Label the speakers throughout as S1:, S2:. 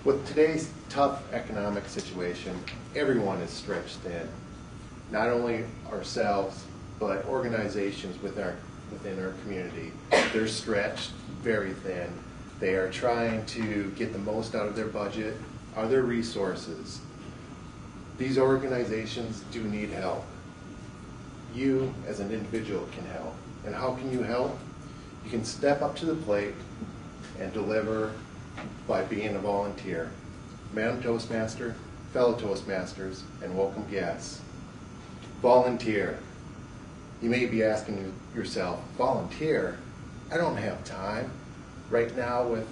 S1: With today's tough economic situation, everyone is stretched thin. Not only ourselves, but organizations within our community. They're stretched very thin. They are trying to get the most out of their budget, or their resources. These organizations do need help. You, as an individual, can help. And how can you help? You can step up to the plate and deliver by being a volunteer. Madam Toastmaster, fellow Toastmasters, and welcome guests. Volunteer. You may be asking yourself, volunteer? I don't have time. Right now, with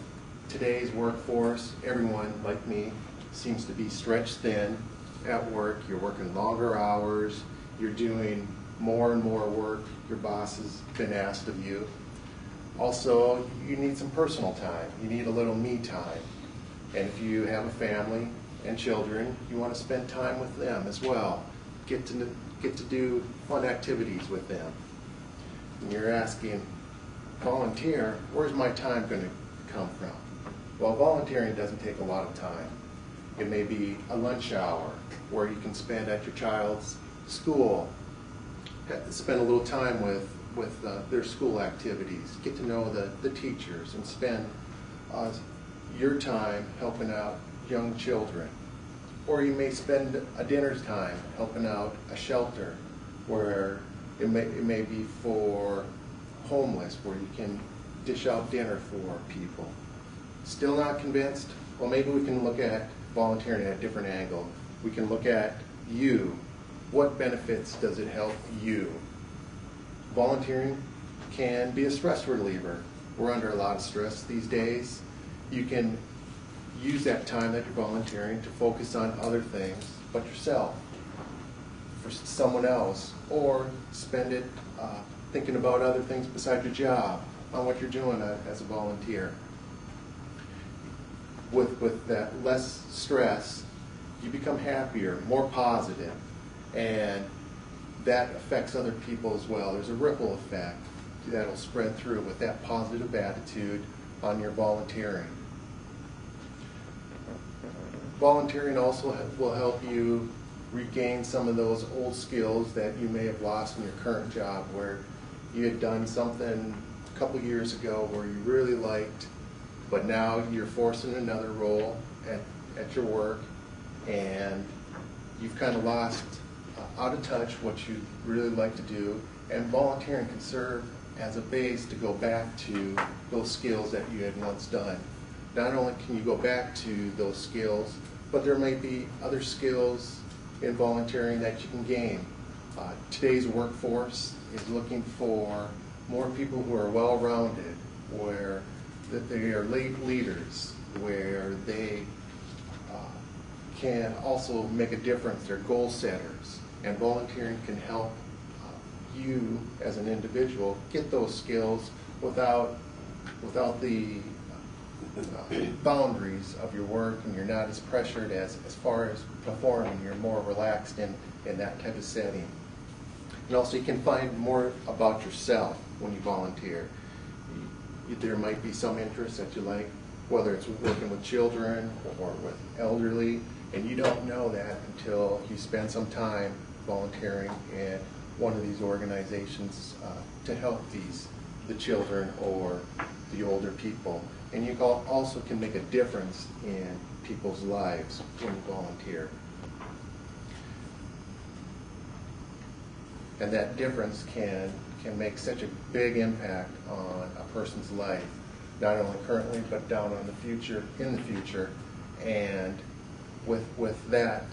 S1: today's workforce, everyone, like me, seems to be stretched thin at work. You're working longer hours. You're doing more and more work your boss has been asked of you. Also, you need some personal time. You need a little me time. And if you have a family and children, you want to spend time with them as well. Get to do fun activities with them. And you're asking, volunteer, where's my time going to come from? Well, volunteering doesn't take a lot of time. It may be a lunch hour where you can spend at your child's school, spend a little time with their school activities, get to know the teachers, and spend your time helping out young children. Or you may spend a dinner time helping out a shelter where it may be for homeless, where you can dish out dinner for people. Still not convinced? Well, maybe we can look at volunteering at a different angle. We can look at you. What benefits does it help you? Volunteering can be a stress reliever. We're under a lot of stress these days. You can use that time that you're volunteering to focus on other things but yourself, for someone else, or spend it thinking about other things besides your job, on what you're doing as a volunteer. With that less stress, you become happier, more positive, and that affects other people as well. There's a ripple effect that'll spread through with that positive attitude on your volunteering. Volunteering also will help you regain some of those old skills that you may have lost in your current job, where you had done something a couple years ago where you really liked, but now you're forced in another role at your work, and you've kind of lost out of touch what you really like to do, and volunteering can serve as a base to go back to those skills that you had once done. Not only can you go back to those skills, but there may be other skills in volunteering that you can gain. Today's workforce is looking for more people who are well-rounded, where that they are leaders, where they can also make a difference. They're goal setters, and volunteering can help you as an individual get those skills without the boundaries of your work, and you're not as pressured as far as performing. You're more relaxed in that type of setting. And also you can find more about yourself when you volunteer. There might be some interests that you like, whether it's working with children or with elderly, and you don't know that until you spend some time volunteering in one of these organizations to help the children or the older people. And you also can make a difference in people's lives when you volunteer. And that difference can make such a big impact on a person's life, not only currently, but down in the future. And with that,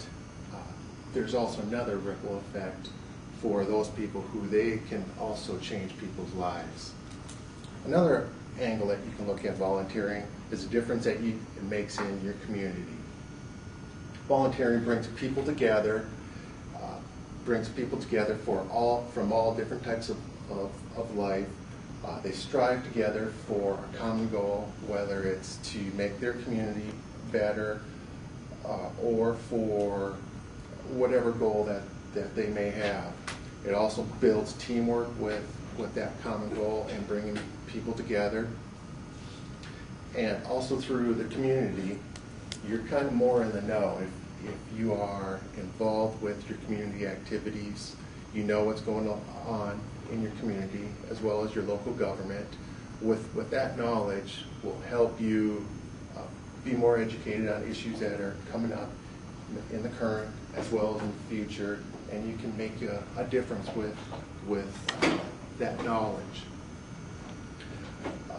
S1: there's also another ripple effect for those people who they can also change people's lives. Another angle that you can look at volunteering is the difference that it makes in your community. Volunteering brings people together, from all different types of life. They strive together for a common goal, whether it's to make their community better or for whatever goal that they may have. It also builds teamwork with that common goal and bringing people together. And also through the community, you're kind of more in the know. If you are involved with your community activities, you know what's going on in your community as well as your local government. With that knowledge will help you be more educated on issues that are coming up in the current as well as in the future, and you can make a difference with that knowledge.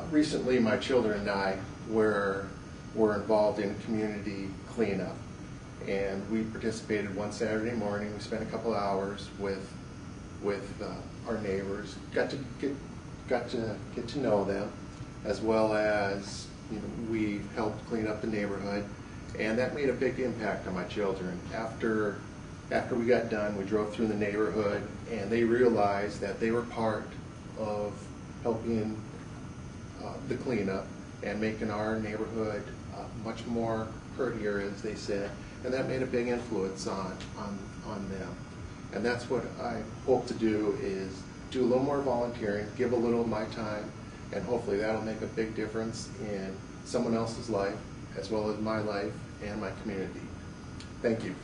S1: Recently, my children and I were involved in community cleanup, and we participated one Saturday morning. We spent a couple hours with our neighbors, got to get to know them, as well as we helped clean up the neighborhood, and that made a big impact on my children. After we got done, we drove through the neighborhood, and they realized that they were part of helping the cleanup and making our neighborhood much more prettier, as they said, and that made a big influence on them. And that's what I hope to do, is do a little more volunteering, give a little of my time, and hopefully that'll make a big difference in someone else's life as well as my life and my community. Thank you.